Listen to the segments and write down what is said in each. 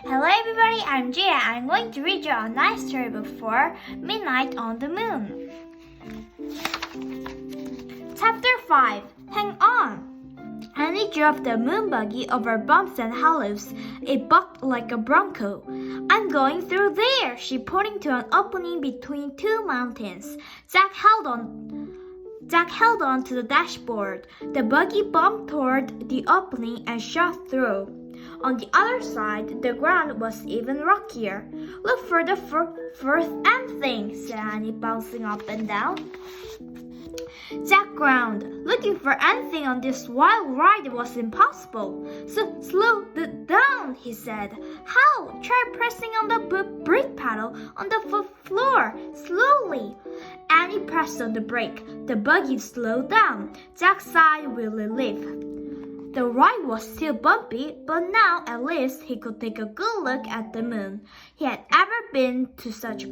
Hello everybody, I'm Jireh. I'm going to read you a nice story before Midnight on the Moon. Chapter 5. Hang on! Annie drove the moon buggy over bumps and hollows. It bucked like a bronco. I'm going through there, she pointed to an opening between two mountains. Jack held on to the dashboard. The buggy bumped toward the opening and shot through. On the other side, the ground was even rockier. Look for the first M thing, said Annie, bouncing up and down. Jack groaned. Looking for anything on this wild ride was impossible. So slow down, he said. How? Try pressing on the brake pedal on the floor, slowly. Annie pressed on the brake. The buggy slowed down. Jack sighed with relief. The ride was still bumpy, but now at least he could take a good look at the moon. He had ever been to such a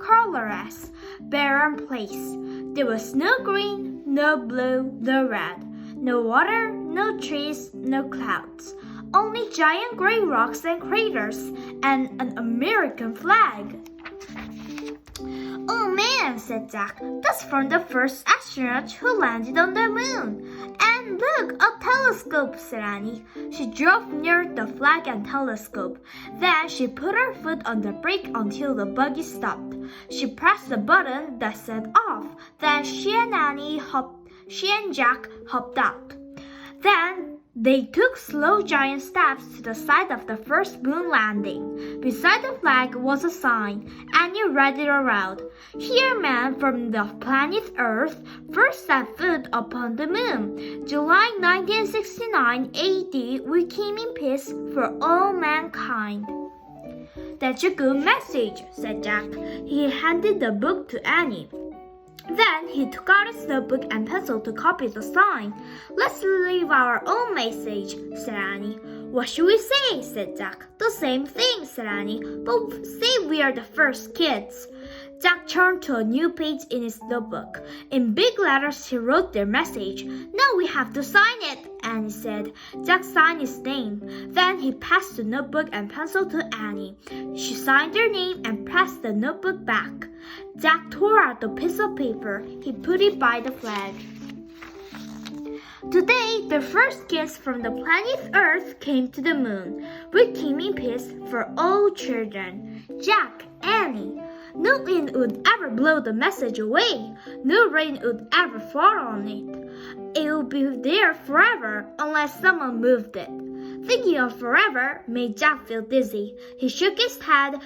colorless, barren place. There was no green, no blue, no red, no water, no trees, no clouds. Only giant gray rocks and craters, and an American flag. Oh man, said Jack, that's from the first astronaut who landed on the moon. And look, a telescope, said Annie. She drove near the flag and telescope. Then she put her foot on the brake until the buggy stopped. She pressed the button that said off. Then she and Jack hopped out. Then they took slow giant steps to the side of the first moon landing. Beside the flag was a sign. Annie read it aloud. Here men from the planet Earth first set foot upon the moon. July 1969 AD, we came in peace for all mankind. That's a good message, said Jack. He handed the book to Annie. Then he took out his notebook and pencil to copy the sign. Let's leave our own message, said Annie. What should we say, said Jack. The same thing, said Annie, but say we are the first kids. Jack turned to a new page in his notebook. In big letters, he wrote their message. Now we have to sign it, Annie said. Jack signed his name. Then he passed the notebook and pencil to Annie. She signed their name and pressed the notebook back. Jack tore out the piece of paper. He put it by the flag. Today, the first kids from the planet Earth came to the moon. We came in peace for all children. Jack, Annie. No wind would ever blow the message away. No rain would ever fall on it. It would be there forever unless someone moved it. Thinking of forever made Jack feel dizzy. He shook his head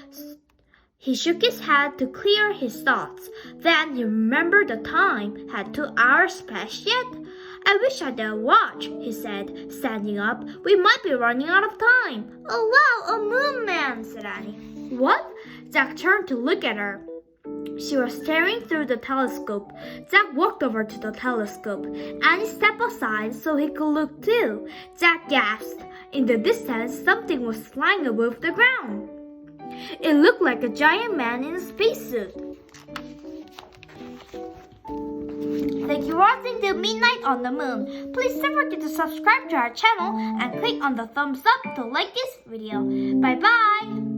to clear his thoughts. Then he remembered the time. Had 2 hours passed yet? I wish I had a watch, he said, standing up. We might be running out of time. Oh wow, a moon man, said Annie. What? Jack turned to look at her. She was staring through the telescope. Jack walked over to the telescope. Annie stepped aside so he could look too. Jack gasped. In the distance, something was flying above the ground. It looked like a giant man in a spacesuit. Thank you for watching till Midnight on the Moon. Please don't forget to subscribe to our channel and click on the thumbs up to like this video. Bye bye!